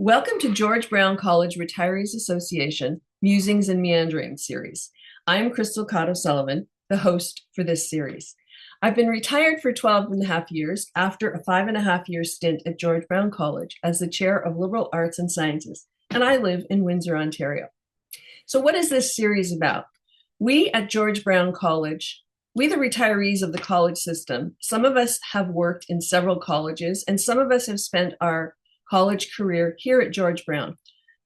Welcome to George Brown College Retirees Association Musings and Meanderings series. I am Crystal Cotto Sullivan, the host for this series. I've been retired for 12 and a half years after a 5.5-year stint at George Brown College as the chair of liberal arts and sciences, and I live in Windsor, Ontario. So what is this series about? We at George Brown College, we the retirees of the college system, some of us have worked in several colleges and some of us have spent our college career here at George Brown.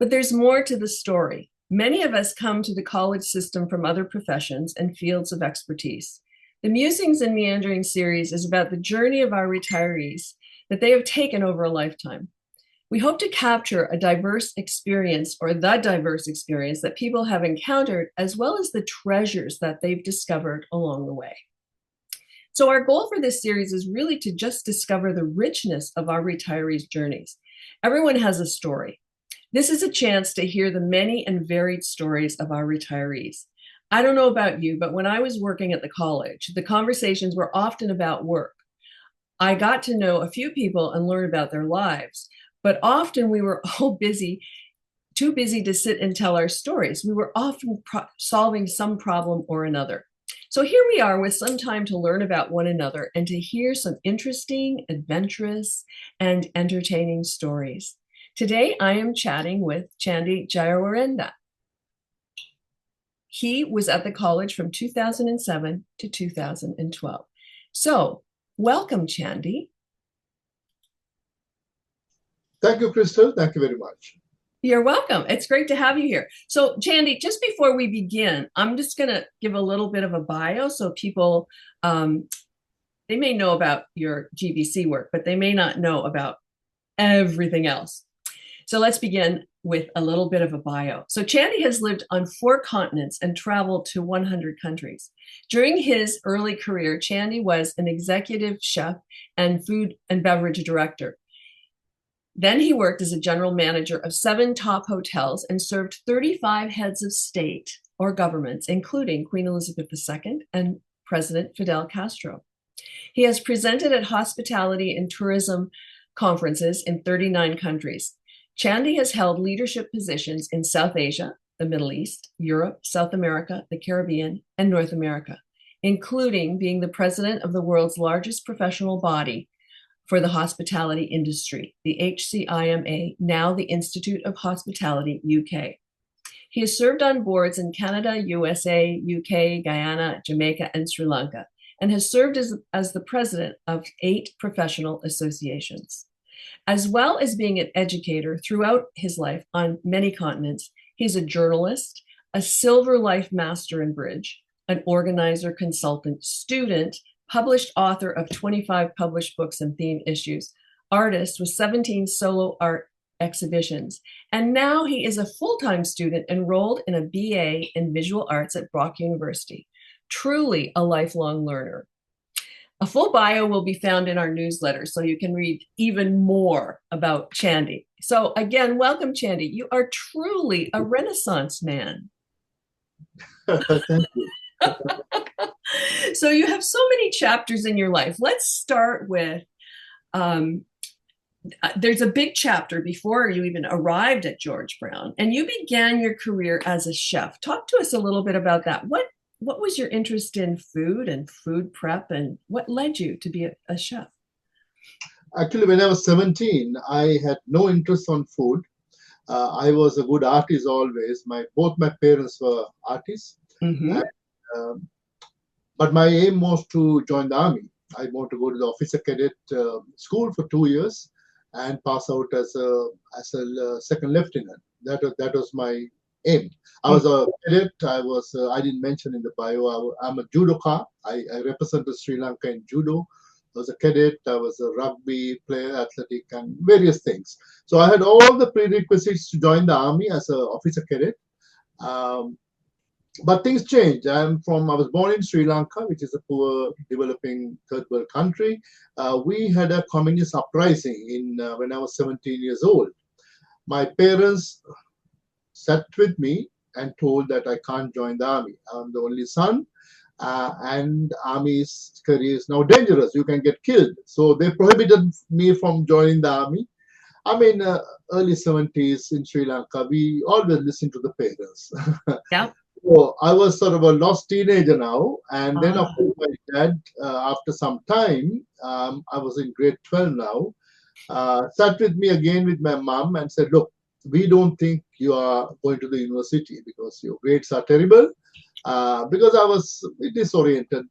But there's more to the story. Many of us come to the college system from other professions and fields of expertise. The Musings and Meandering series is about the journey of our retirees that they have taken over a lifetime. We hope to capture a diverse experience or the diverse experience that people have encountered, as well as the treasures that they've discovered along the way. So our goal for this series is really to just discover the richness of our retirees' journeys. Everyone has a story. This is a chance to hear the many and varied stories of our retirees. I don't know about you, but when I was working at the college, the conversations were often about work. I got to know a few people and learn about their lives, but often we were all too busy to sit and tell our stories. We were often solving some problem or another. So here we are with some time to learn about one another and to hear some interesting, adventurous, and entertaining stories. Today, I am chatting with Chandi Jayawardena. He was at the college from 2007 to 2012. So, welcome, Chandi. Thank you, Crystal. Thank you very much. You're welcome. It's great to have you here. So, Chandi, just before we begin, I'm just going to give a little bit of a bio so people, they may know about your GBC work, but they may not know about everything else. So let's begin with a little bit of a bio. So Chandi has lived on 4 continents and traveled to 100 countries. During his early career, Chandi was an executive chef and food and beverage director. Then he worked as a general manager of 7 top hotels and served 35 heads of state or governments, including Queen Elizabeth II and President Fidel Castro. He has presented at hospitality and tourism conferences in 39 countries. Chandi has held leadership positions in South Asia, the Middle East, Europe, South America, the Caribbean, and North America, including being the president of the world's largest professional body for the hospitality industry, the HCIMA, now the Institute of Hospitality UK. He has served on boards in Canada, USA, UK, Guyana, Jamaica, and Sri Lanka, and has served as the president of 8 professional associations. As well as being an educator throughout his life on many continents, he's a journalist, a Silver Life Master in Bridge, an organizer, consultant, student, published author of 25 published books and theme issues, artist with 17 solo art exhibitions, and now he is a full-time student enrolled in a BA in Visual Arts at Brock University. Truly a lifelong learner. A full bio will be found in our newsletter, so you can read even more about Chandi. So again, welcome, Chandi. You are truly a Renaissance man. Thank you. So you have so many chapters in your life. Let's start with, there's a big chapter before you even arrived at George Brown, and you began your career as a chef. Talk to us a little bit about that. What was your interest in food and food prep, and what led you to be a chef? Actually, when I was 17, I had no interest on food. I was a good artist always. Both my parents were artists. Mm-hmm. But my aim was to join the army. I wanted to go to the officer cadet school for 2 years and pass out as a second lieutenant. That was my aim. I was a cadet. I didn't mention in the bio, I'm a judoka. I represented Sri Lanka in judo. I was a cadet. I was a rugby player, athletic, and various things. So I had all the prerequisites to join the army as an officer cadet. But things changed. I was born in Sri Lanka, which is a poor, developing third world country. We had a communist uprising when I was 17 years old. My parents sat with me and told that I can't join the army. I'm the only son, and army's career is now dangerous. You can get killed. So they prohibited me from joining the army. I mean, early 70s in Sri Lanka, we always listen to the parents. Yep. So I was sort of a lost teenager now, and then of Ah, course my dad, after some time, I was in grade 12 now, sat with me again with my mom and said, "Look, we don't think you are going to the university because your grades are terrible." Because I was disoriented,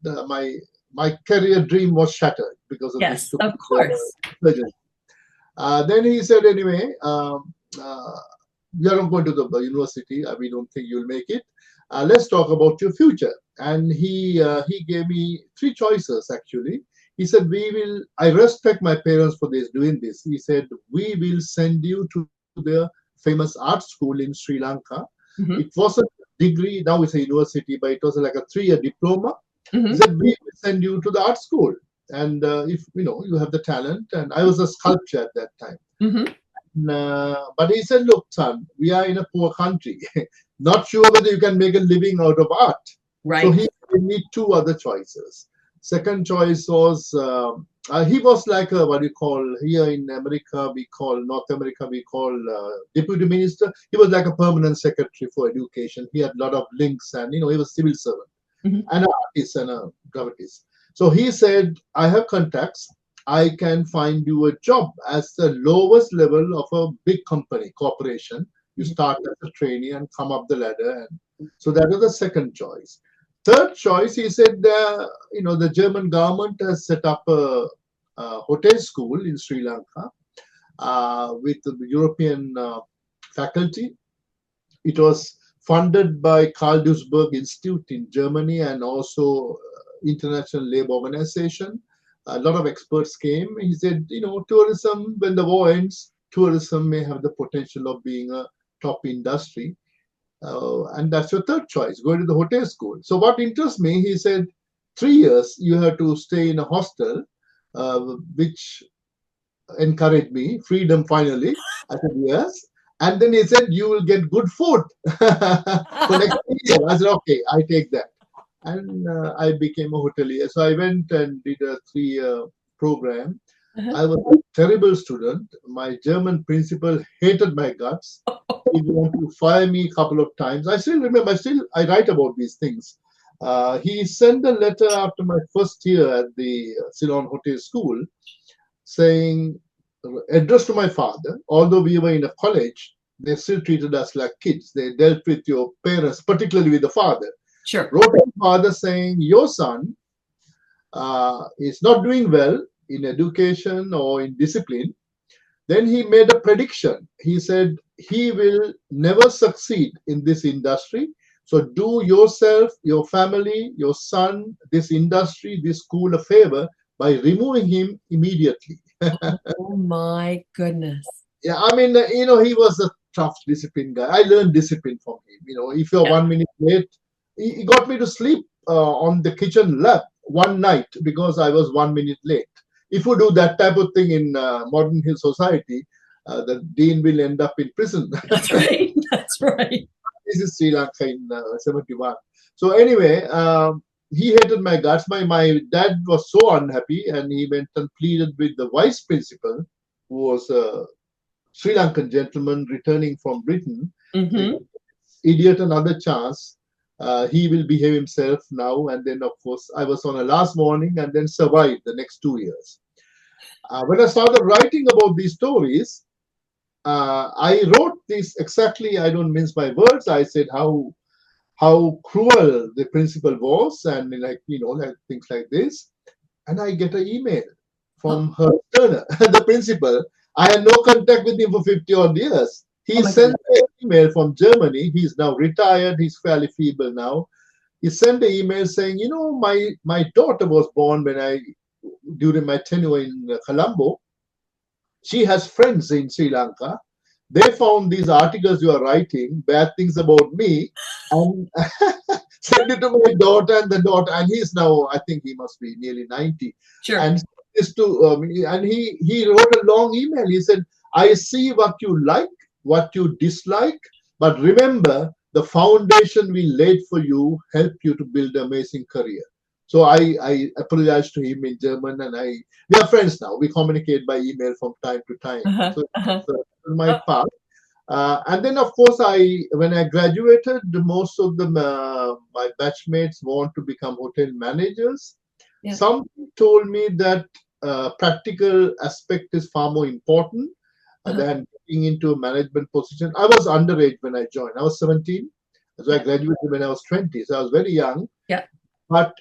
my career dream was shattered because of this yes, stupid of course. surgery. Then he said, anyway, you are not going to the university. We don't think you'll make it. Let's talk about your future. And he gave me three choices actually. He said, "We will. I respect my parents for this doing this." He said, "We will send you to the famous art school in Sri Lanka. It Hmm. wasn't a degree. Now it's a university, but it was like a 3-year diploma." He Hmm. said, "We will send you to the art school, and if you have the talent." And I was a sculptor at that time. Hmm. But he said, "Look, son, we are in a poor country. Not sure whether you can make a living out of art." So Right. he gave me two other choices. Second choice was he was like a, what do you call here in America, we call North America, we call deputy minister. He was like a permanent secretary for education. He had a lot of links, and he was civil servant Hmm. and an artist and a dramatist. So he said, "I have contacts. I can find you a job as the lowest level of a big company, corporation. You start as a trainee and come up the ladder." And so that was the second choice. Third choice, he said, the German government has set up a hotel school in Sri Lanka with the European faculty. It was funded by Karl Duisberg Institute in Germany and also International Labour Organization. A lot of experts came. He said, tourism, when the war ends, tourism may have the potential of being a top industry. And that's your third choice, go to the hotel school. So what interests me, he said, 3 years you have to stay in a hostel, which encouraged me, freedom finally. I said, yes. And then he said, you will get good food for next year. I said, okay, I take that. And I became a hotelier. So I went and did a 3-year program. I was a terrible student. My German principal hated my guts. He wanted to fire me a couple of times. I still remember, I write about these things. He sent a letter after my first year at the Ceylon Hotel School saying, addressed to my father, although we were in a college, they still treated us like kids. They dealt with your parents, particularly with the father. Sure. Wrote to father saying, your son is not doing well in education or in discipline. Then he made a prediction. He said, he will never succeed in this industry. So do yourself, your family, your son, this industry, this school a favor by removing him immediately. Oh my goodness. Yeah, I mean, he was a tough discipline guy. I learned discipline from him. If you're Yeah. 1 minute late, he got me to sleep on the kitchen lap one night because I was 1 minute late. If you do that type of thing in modern hill society, the dean will end up in prison. That's right. That's right. This is Sri Lanka in 71. So anyway, he hated my guts. My dad was so unhappy, and he went and pleaded with the vice principal, who was a Sri Lankan gentleman returning from Britain. Hmm. Idiot another chance. He will behave himself now. And then, of course, I was on a last warning and then survived the next 2 years. When I started writing about these stories, I wrote this exactly. I don't mince my words. I said how cruel the principal was, and like things like this. And I get an email Oh, from her Turner, the principal. I had no contact with him for 50 odd years. oh He my sent goodness. an email from Germany. He's now retired. He's fairly feeble now. He sent an email saying, my daughter was born during my tenure in Colombo. She has friends in Sri Lanka. They found these articles you are writing, bad things about me, and sent it to my daughter and the daughter. And he's now, I think he must be nearly 90. Sure. And this to and he wrote a long email. He said, I see what you like, what you dislike, but remember the foundation we laid for you helped you to build an amazing career. So I apologized to him in German, and we are friends now. We communicate by email from time to time. Uh-huh. So Uh-huh. that's my Oh, part. And then, of course, when I graduated, most of my batchmates want to become hotel managers. yeah. Some told me that practical aspect is far more important Uh-huh. than getting into a management position. I was underage when I joined. I was 17, so I Yeah. graduated when I was 20. So I was very young. Yeah. But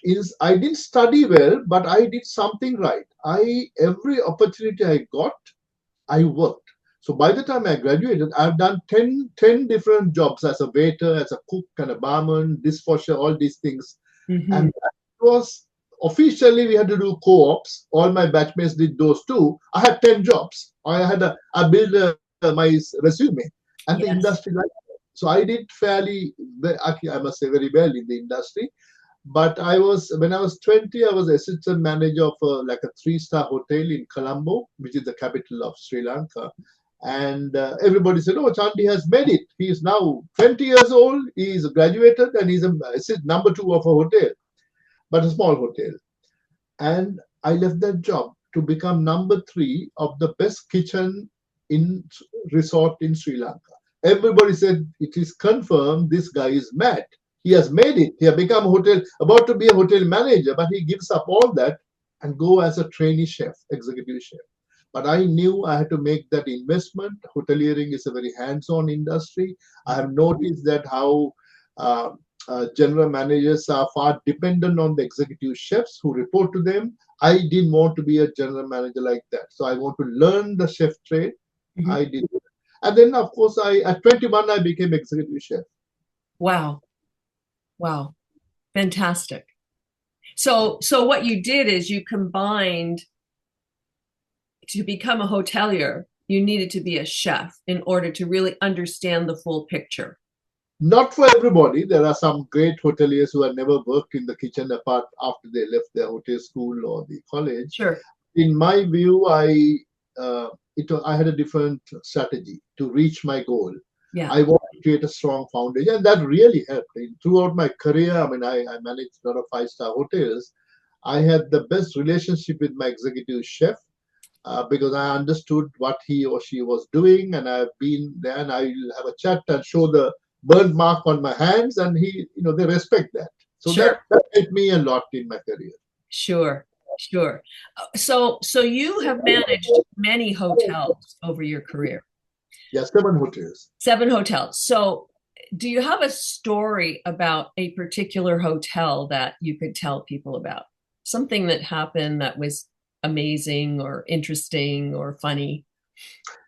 I didn't study well, but I did something right. Every opportunity I got, I worked. So by the time I graduated, I've done 10 different jobs as a waiter, as a cook, and a barman, dishwasher, all these things. And Hmm. that was officially we had to do co-ops. All my batchmates did those too. I had 10 jobs. I built my resume, and the Yes. industry liked it. So I did fairly, I must say, very well in the industry. But when I was 20, I was assistant manager of like a three-star hotel in Colombo, which is the capital of Sri Lanka. And everybody said, "Oh, Chandi has made it. He is now 20 years old. He is graduated, and he's number two of a hotel, but a small hotel." And I left that job to become number three of the best kitchen in resort in Sri Lanka. Everybody said it is confirmed this guy is mad. He has made it. He has become about to be a hotel manager, but he gives up all that and go as a trainee chef, executive chef. But I knew I had to make that investment. Hoteliering is a very hands-on industry. I have noticed that how uh, general managers are far dependent on the executive chefs who report to them. I didn't want to be a general manager like that. So I want to learn the chef trade. Hmm. I did. And then, of course, at 21, I became executive chef. Wow. Wow. Fantastic. So what you did is you combined to become a hotelier, you needed to be a chef in order to really understand the full picture. Not for everybody. There are some great hoteliers who have never worked in the kitchen apart after they left their hotel school or the college. Sure. In my view, I had a different strategy to reach my goal. Yeah. I want to create a strong foundation, and that really helped. Throughout my career, I mean, I managed a lot of five-star hotels. I had the best relationship with my executive chef because I understood what he or she was doing, and I've been there, and I'll have a chat and show the burn mark on my hands, and they respect that. So that Sure. that helped me a lot in my career. Sure. Sure. So you have managed many hotels over your career. Yeah, 7 hotels. 7 hotels. So do you have a story about a particular hotel that you could tell people about? Something that happened that was amazing or interesting or funny?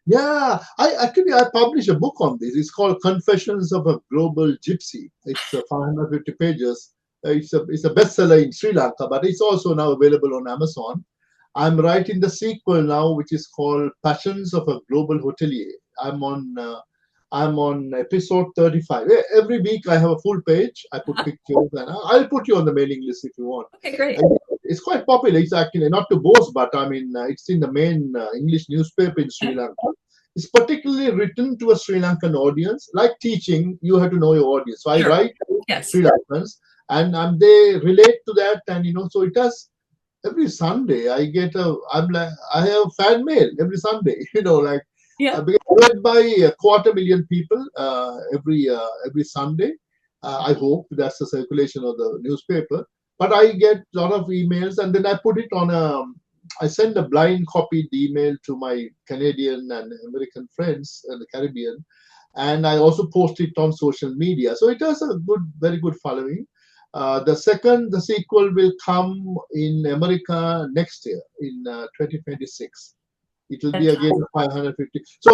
Yeah, I published a book on this. It's called Confessions of a Global Gypsy. It's 550 pages. It's a bestseller in Sri Lanka, but it's also now available on Amazon. I'm writing the sequel now, which is called Passions of a Global Hotelier. I'm on episode 35. Every week I have a full page. I put Uh-huh. pictures, and I'll put you on the mailing list if you want. Okay, great. And it's quite popular. It's actually not to boast, but I mean, it's in the main English newspaper in Sri Lanka. It's particularly written to a Sri Lankan audience. Like teaching, you have to know your audience. So I Sure. write to Yes. Sri Lankans, and they relate to that, and so it has. Every Sunday, I have fan mail every Sunday. Like Yeah. because read by a 250,000 people every Sunday. I hope that's the circulation of the newspaper. But I get a lot of emails, and then I put it on a. I send a blind copied email to my Canadian and American friends in the Caribbean, and I also post it on social media. So it has a very good following. The sequel will come in America next year in 2026. It will be again 550. So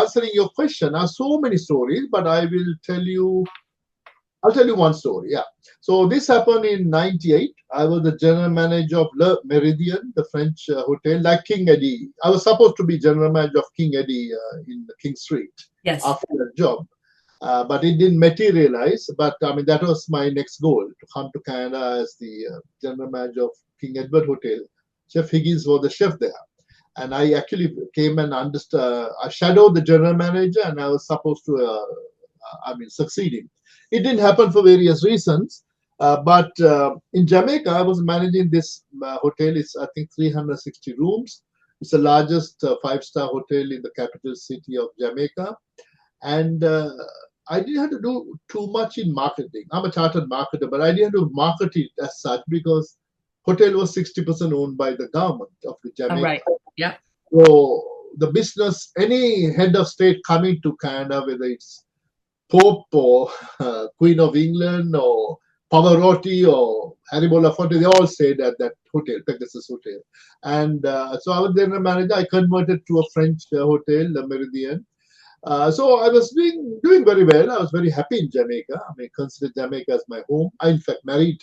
answering your question, are so many stories, but I'll tell you one story. Yeah. So this happened in '98. I was the general manager of Le Méridien, the French hotel, like King Eddie. I was supposed to be general manager of King Eddie in the King Street Yes. after that job. But it didn't materialize. But I mean, that was my next goal, to come to Canada as the general manager of King Edward Hotel. Chef Higgins was the chef there. And I actually came and I shadowed the general manager, and I was supposed to, succeed him. It didn't happen for various reasons. But in Jamaica, I was managing this hotel. It's, I think, 360 rooms. It's the largest five-star hotel in the capital city of Jamaica. And I didn't have to do too much in marketing. I'm a chartered marketer, but I didn't have to market it as such because hotel was 60% owned by the government of All Jamaica. right. Yeah. So the business, any head of state coming to Canada, whether it's Pope or Queen of England or Pavarotti or Harry Belafonte, they all stayed at that hotel, Pegasus Hotel. And so I was then a manager. I converted to a French hotel, the Meridian. So I was doing very well. I was very happy in Jamaica. I mean, consider Jamaica as my home. I, in fact, married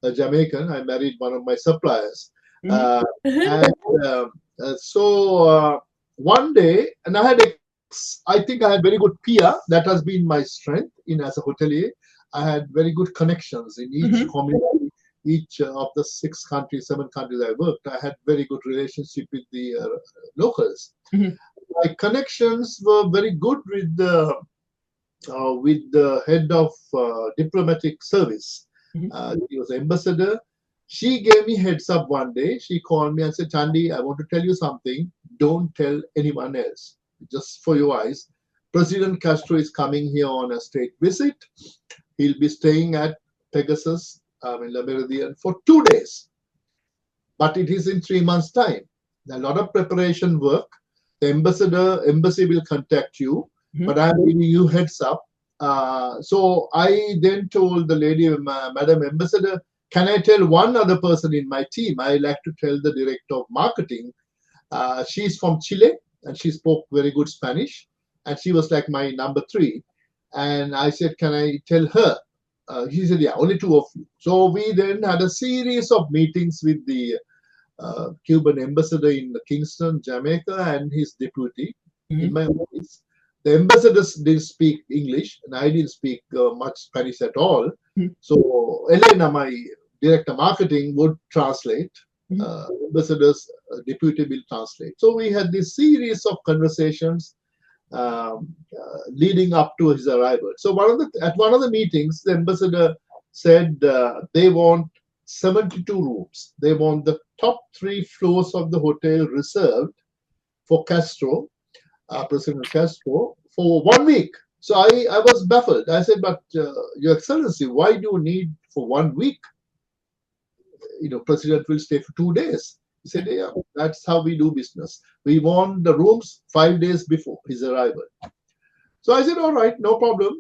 a Jamaican. I married one of my suppliers. Mhm. Uh, and so one day, and I think I had very good PR. That has been my strength in as a hotelier. I had very good connections in each Mhm. community, each of the 6 countries, 7 countries I worked. I had very good relationship with the locals. Mhm. My connections were very good with the head of diplomatic service. Mhm. He was ambassador. She gave me heads up one day. She called me and said, Chandi, I want to tell you something. Don't tell anyone else. Just for your eyes. President Castro is coming here on a state visit. He'll be staying at Pegasus, in La Meridian, for 2 days. But it is in 3 months' time. A lot of preparation work. The embassy will contact you, Mhm. but I'm giving you heads up. So I then told the lady, Madam Ambassador, can I tell one other person in my team? I like to tell the director of marketing. She's from Chile and she spoke very good Spanish, and she was like my number three. And I said, can I tell her? He said, yeah, only two of you. So we then had a series of meetings with the Cuban ambassador in Kingston, Jamaica, and his deputy in Mhm. my office. The ambassadors didn't speak English, and I didn't speak much Spanish at all. Mhm. So Elena, my director marketing, would translate. Mhm. Ambassador's deputy will translate. So we had this series of conversations leading up to his arrival. So at one of the meetings, the ambassador said they want 72 rooms. They want the top 3 floors of the hotel reserved for Castro, President Castro, for 1 week. So I was baffled. I said, but Your Excellency, why do you need for 1 week? President will stay for 2 days. He said, yeah, that's how we do business. We want the rooms 5 days before his arrival. So I said, all right, no problem.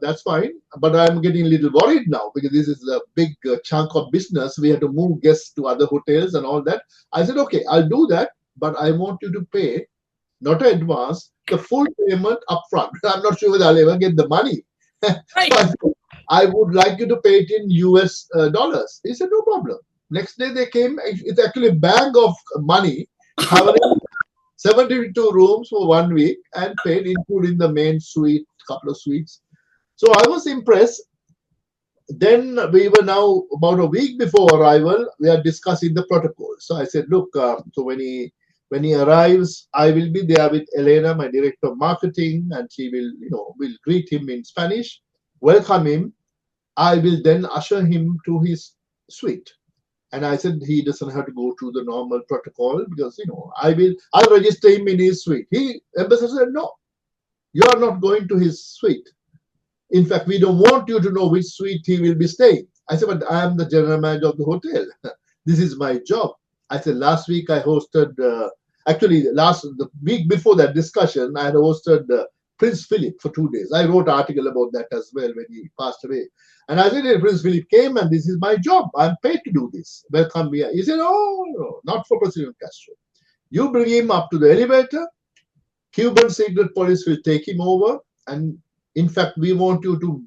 That's fine. But I'm getting a little worried now because this is a big chunk of business. We have to move guests to other hotels and all that. I said, okay, I'll do that. But I want you to pay, not an advance, the full payment upfront. I'm not sure whether I'll ever get the money. So Right. I said, I would like you to pay it in US dollars. He said, no problem. Next day they came. It's actually a bag of money covering 72 rooms for 1 week and paid, including the main suite, couple of suites. So I was impressed. Then we were now about a week before arrival. We are discussing the protocol. So I said, look, so when he arrives, I will be there with Elena, my director of marketing, and she will greet him in Spanish, welcome him. I will then usher him to his suite. And I said he doesn't have to go through the normal protocol because I'll register him in his suite. Ambassador said, no, you are not going to his suite. In fact, we don't want you to know which suite he will be staying. I said, but I am the general manager of the hotel. This is my job. I said last week I hosted actually the week before that discussion, I had hosted Prince Philip for 2 days. I wrote an article about that as well when he passed away. And I said, hey, Prince Philip came and this is my job. I'm paid to do this. Welcome here. He said, oh, no, not for President Castro. You bring him up to the elevator. Cuban secret police will take him over. And in fact, we want you to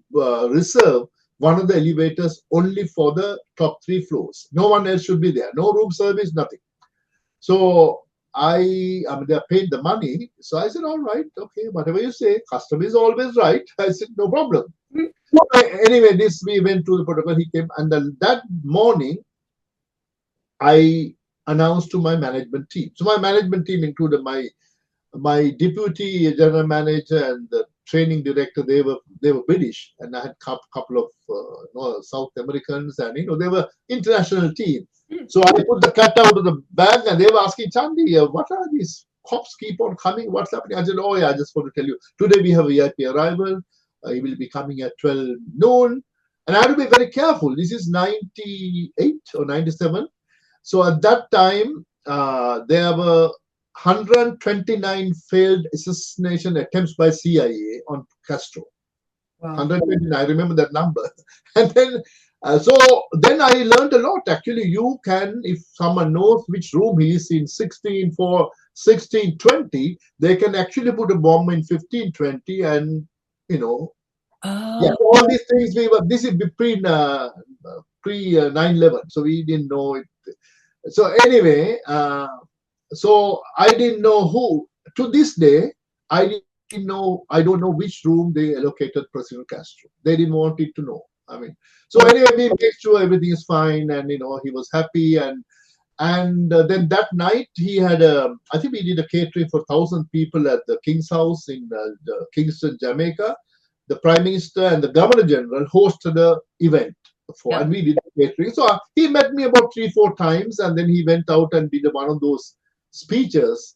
reserve one of the elevators only for the top 3 floors. No one else should be there. No room service, nothing. So I mean, they're paid the money. So I said, all right, okay, whatever you say, customer is always right. I said, no problem. Mhm. Anyway, we went to the protocol. He came, and then that morning, I announced to my management team. So my management team included my deputy general manager and the training director, they were British, and I had a couple of South Americans, and they were international team. So I put the cat out of the bag, and they were asking, Chandi, what are these cops keep on coming? What's happening? I said, oh yeah, I just want to tell you, today we have a VIP arrival. He will be coming at 12 noon. And I had to be very careful. This is 98 or 97. So at that time, there were 129 failed assassination attempts by CIA on Castro. Wow. 129, I remember that number. And then, then I learned a lot. Actually, you can, if someone knows which room he is in 1620, they can actually put a bomb in 1520, and yeah, all these things this is pre 9/11, so we didn't know it. So anyway, so I didn't know who. To this day, I don't know which room they allocated President Castro. They didn't want it to know. I mean, so anyway, we made sure everything is fine, and he was happy, and then that night he had I think we did a catering for 1,000 people at the King's House in Kingston, Jamaica. The Prime Minister and the Governor General hosted an event and we did the catering. So he met me about 3-4 times, and then he went out and did one of those speeches.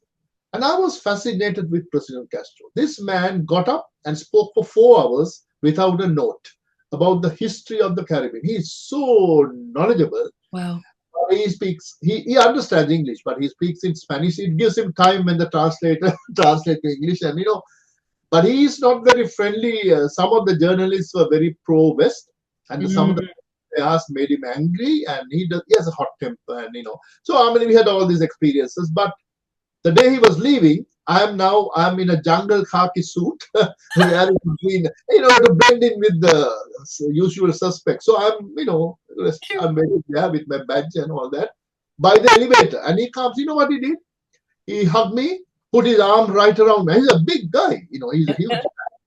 And I was fascinated with President Castro. This man got up and spoke for 4 hours without a note about the history of the Caribbean. He is so knowledgeable. Wow. He speaks, he understands English, but he speaks in Spanish. It gives him time when the translator translates to English, and but he is not very friendly. Some of the journalists were very pro-West, and some of the they asked made him angry, and he has a hot temper, and So I mean, we had all these experiences. But the day he was leaving, I'm in a jungle khaki suit, to blend in with the usual suspects. So I'm with my badge and all that by the elevator, and he comes. You know what he did? He hugged me, put his arm right around me. He's a big guy, he's a huge guy.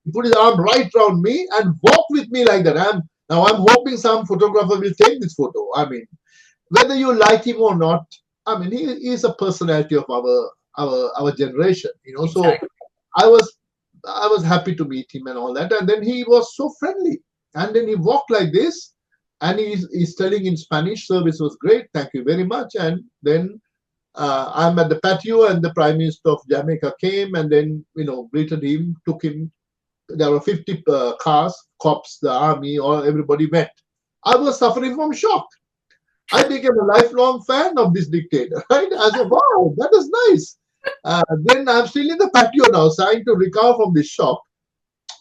He put his arm right around me and walked with me like that. I'm hoping some photographer will take this photo. I mean, whether you like him or not, I mean, he is a personality of our generation, Exactly. So I was happy to meet him and all that. And then he was so friendly. And then he walked like this, and he's telling in Spanish, service was great, thank you very much. And then I'm at the patio, and the Prime Minister of Jamaica came, and then greeted him, took him. There were 50 cars, cops, the army, everybody went. I was suffering from shock. I became a lifelong fan of this dictator. Right? I said, "Wow, that is nice." Then I'm still in the patio now, trying to recover from this shock.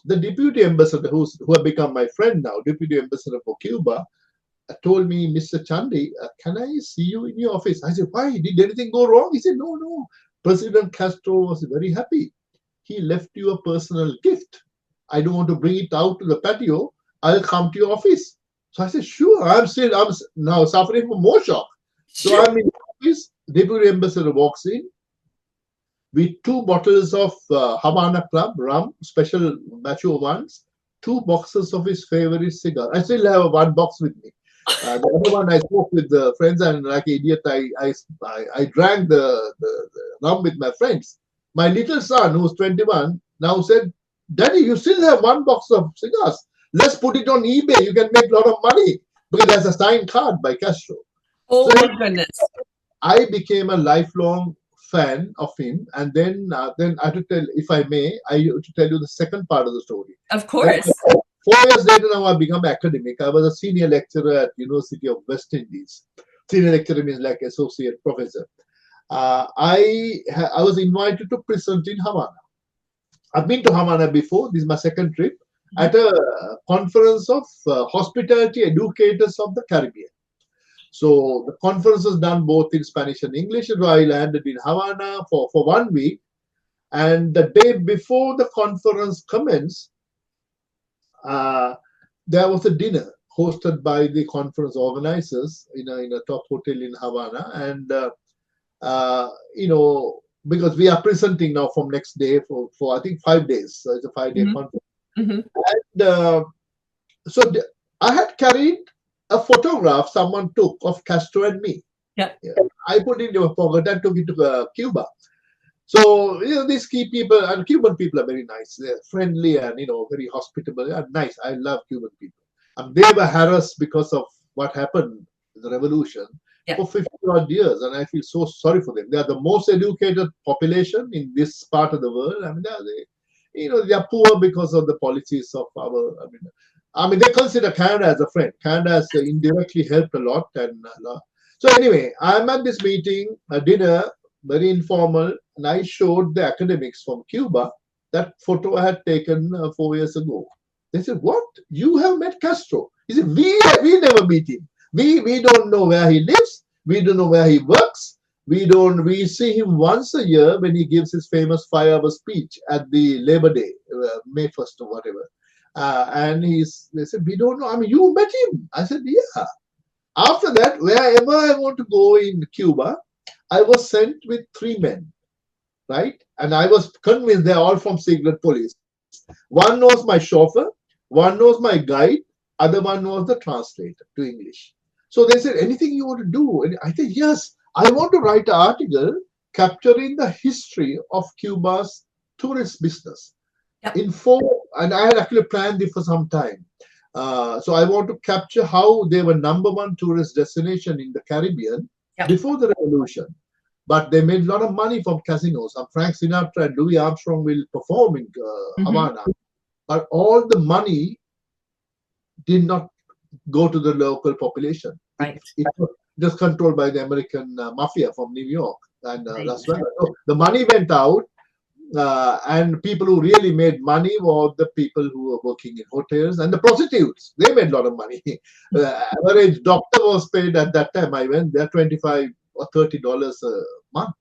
The deputy ambassador, who had become my friend now, deputy ambassador for Cuba, told me, Mr. Chandi, can I see you in your office? I said, why? Did anything go wrong? He said, no. President Castro was very happy. He left you a personal gift. I don't want to bring it out to the patio. I'll come to your office. So I said, sure. I'm now suffering from more shock. So I'm in the office. Deputy ambassador walks in with 2 bottles of Havana Club rum, special mature ones, 2 boxes of his favorite cigar. I still have 1 box with me. The other one I spoke with the friends, and like an idiot, I drank the rum with my friends. My little son, who's 21, now said, Daddy, you still have 1 box of cigars. Let's put it on eBay. You can make a lot of money, because there's a signed card by Castro. Oh, so my goodness. I became a lifelong fan of him. And then I have to tell, if I may, I have to tell you the second part of the story. Of course. 4 years later, now I've become academic. I was a senior lecturer at University of West Indies. Senior lecturer means like associate professor. I was invited to present in Havana. I've been to Havana before. This is my second trip at a conference of hospitality educators of the Caribbean. So the conference was done both in Spanish and English. So I landed in Havana for 1 week. And the day before the conference commenced, there was a dinner hosted by the conference organizers in a top hotel in Havana. And, because we are presenting now from next day for I think 5 days. So it's a 5-day conference. And so I had carried a photograph someone took of Castro and me. Yeah. I put it in my pocket and took it to Cuba. So, these key people, and Cuban people are very nice. They're friendly and, very hospitable and nice. I love Cuban people. And they were harassed because of what happened in the revolution Yeah. for 50 odd years. And I feel so sorry for them. They are the most educated population in this part of the world. I mean, they are poor because of the policies of our, they consider Canada as a friend. Canada has indirectly helped a lot. And so anyway, I'm at this meeting, a dinner, very informal, and I showed the academics from Cuba that photo I had taken 4 years ago. They said, "What? You have met Castro?" He said, "We never meet him. We don't know where he lives. We don't know where he works. We see him once a year when he gives his famous 5 hour speech at the Labor Day, May 1st or whatever." And they said, "We don't know. I mean, you met him." I said, "Yeah." After that, wherever I want to go in Cuba, I was sent with 3 men, right? And I was convinced they're all from secret police. One was my chauffeur, one was my guide, other one was the translator to English. So they said, "Anything you want to do?" And I said, "Yes, I want to write an article capturing the history of Cuba's tourist business Yep. in four." And I had actually planned it for some time. So I want to capture how they were #1 tourist destination in the Caribbean Yep. before the revolution. But they made a lot of money from casinos. And Frank Sinatra and Louis Armstrong will perform in Havana. But all the money did not go to the local population. Right. It was just controlled by the American mafia from New York and Las Vegas. So the money went out, and people who really made money were the people who were working in hotels and the prostitutes. They made a lot of money. Average doctor was paid at that time. I went there $25 or $30 a month.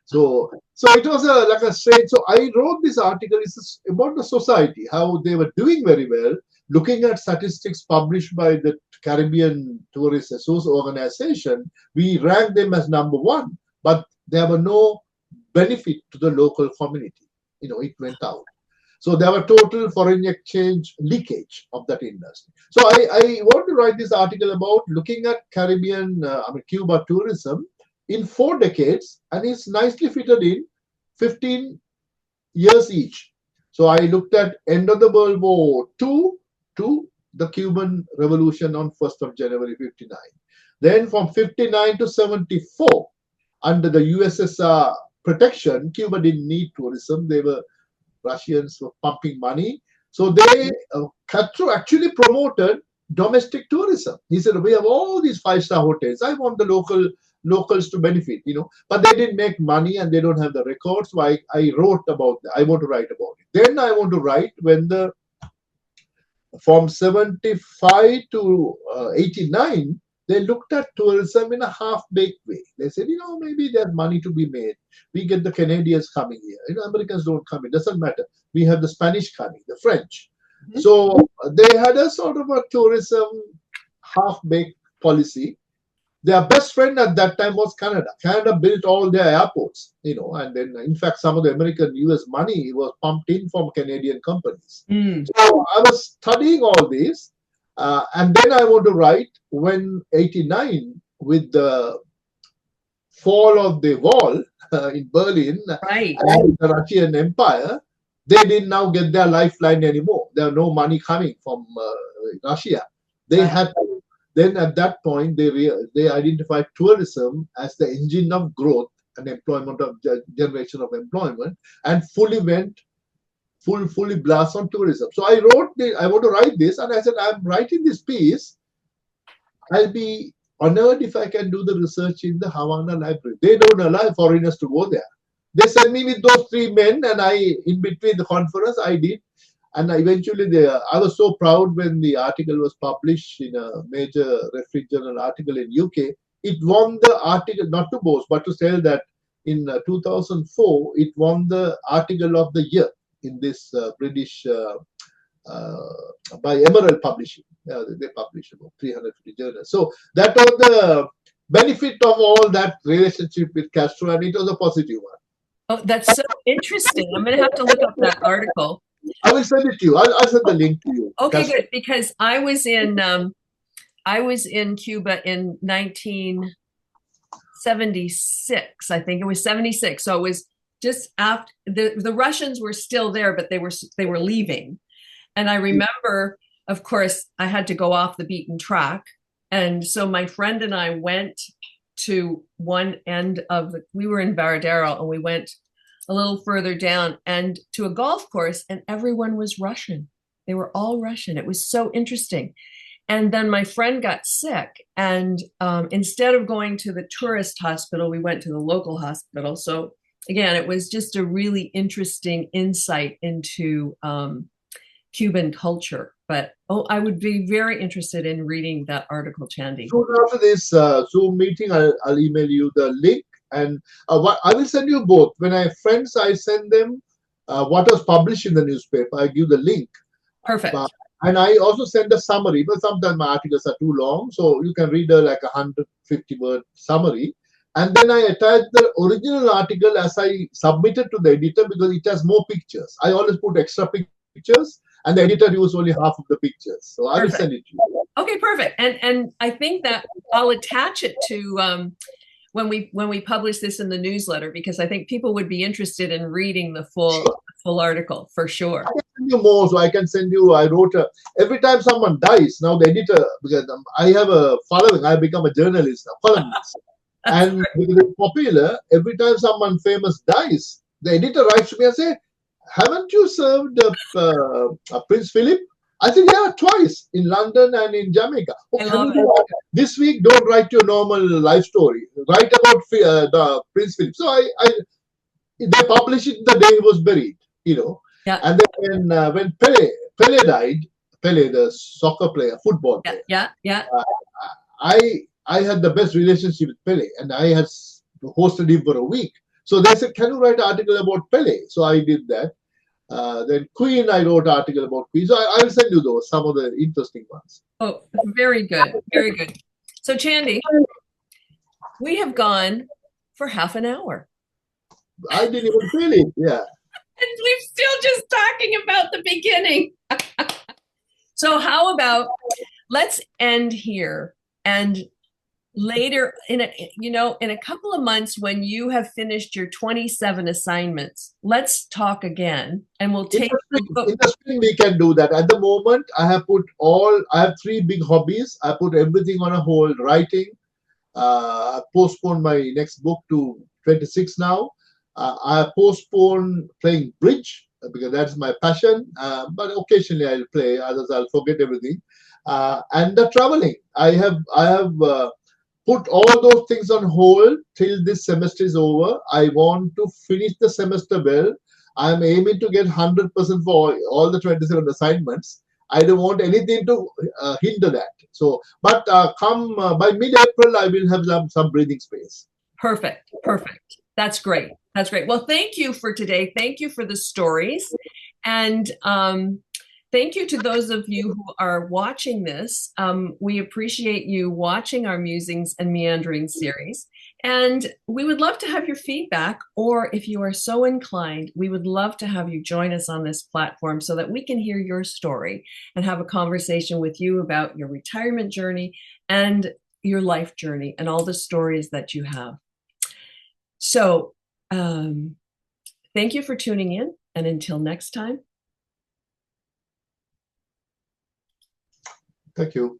So it was like a strange. So I wrote this article. It's about the society, how they were doing very well, looking at statistics published by the Caribbean Tourist Organization. We ranked them as #1, but there were no benefit to the local community. It went out. So there were total foreign exchange leakage of that industry. So I want to write this article about looking at Cuba tourism in 4 decades, and it's nicely fitted in 15 years each. So I looked at end of the World War II to the Cuban Revolution on 1st of January 59. Then from 59 to 74, under the USSR protection, Cuba didn't need tourism. Russians were pumping money. So Castro actually promoted domestic tourism. He said, "We have all these 5-star hotels. I want the locals to benefit, but they didn't make money and they don't have the records." So I wrote about that. I want to write about it. Then I want to write when from 75 to 89, they looked at tourism in a half-baked way. They said, maybe there's money to be made. We get the Canadians coming here. Americans don't come. It doesn't matter. We have the Spanish coming, the French. So they had a sort of a tourism half-baked policy. Their best friend at that time was Canada. Canada built all their airports, and then in fact some of the American US money was pumped in from Canadian companies. So I was studying all this, and then I want to write when 89, with the fall of the wall in Berlin, right, and the Russian Empire, they didn't now get their lifeline anymore. There was no money coming from Russia. They had to. Then at that point, they identified tourism as the engine of growth and employment, of generation of employment, and fully blast on tourism. So I want to write this, and I said, "I'm writing this piece. I'll be honored if I can do the research in the Havana library." They don't allow foreigners to go there. They sent me with those 3 men, and in between the conference, I did. And eventually, I was so proud when the article was published in a major referee journal article in UK. It won the article, not to boast, but to tell that in 2004, it won the article of the year in this British by Emerald Publishing. They publish about 350 journals. So that was the benefit of all that relationship with Castro, and it was a positive one. Oh, that's so interesting. I'm going to have to look up that article. I will send it to you. I'll send the link to you. Okay, good, because I was in Cuba in 1976. I think it was 76. So it was just after the Russians were still there, but they were leaving. And I remember, of course, I had to go off the beaten track. And so my friend and I went to one end of we were in Varadero, and we went a little further down and to a golf course, and everyone was Russian. They were all Russian. It was so interesting. And then my friend got sick, and instead of going to the tourist hospital, we went to the local hospital. So again, it was just a really interesting insight into Cuban culture. But I would be very interested in reading that article, Chandi. Soon after this Zoom meeting, I'll email you the link, and I will send you both. When I have friends, I send them what was published in the newspaper. I give the link. Perfect. And I also send a summary, but sometimes my articles are too long, so you can read like 150-word summary. And then I attach the original article as I submit it to the editor because it has more pictures. I always put extra pictures, and the editor uses only half of the pictures. So I will send it to you. Okay, perfect. And I think that I'll attach it to when we publish this in the newsletter, because I think people would be interested in reading the full article for sure. I can send you more, so I can send you. I wrote every time someone dies. Now the editor, because I have a following, I become a journalist, a columnist, and because it's popular. Every time someone famous dies, the editor writes to me and say, "Haven't you served Prince Philip?" I said, "Yeah, twice in London and in Jamaica." Oh, this week, don't write your normal life story. Write about the Prince Philip. So they published it the day he was buried, Yeah. And then when Pele died, Pele, the soccer player, football player. Yeah. I had the best relationship with Pele, and I had hosted him for a week. So they said, "Can you write an article about Pele?" So I did that. Then Queen, I wrote an article about Queen. So I will send you those, some of the interesting ones. Oh, very good. Very good. So Chandi, we have gone for half an hour. I didn't even feel it. Yeah. And we're still just talking about the beginning. So how about let's end here, and later in a couple of months, when you have finished your 27 assignments, let's talk again, and we'll take in the spring we can do that. At the moment, I have 3 big hobbies. I put everything on a hold. Writing, I postponed my next book to 26 now. I postponed playing bridge because that's my passion. But occasionally I'll play, others I'll forget everything. And the traveling, I have put all those things on hold till this semester is over. I want to finish the semester well. I'm aiming to get 100% for all the 27 assignments. I don't want anything to hinder that. So, but come by mid-April, I will have some breathing space. Perfect. That's great. Well, thank you for today. Thank you for the stories. And thank you to those of you who are watching this. We appreciate you watching our Musings and Meanderings series. And we would love to have your feedback, or if you are so inclined, we would love to have you join us on this platform so that we can hear your story and have a conversation with you about your retirement journey and your life journey and all the stories that you have. So thank you for tuning in, and until next time. Thank you.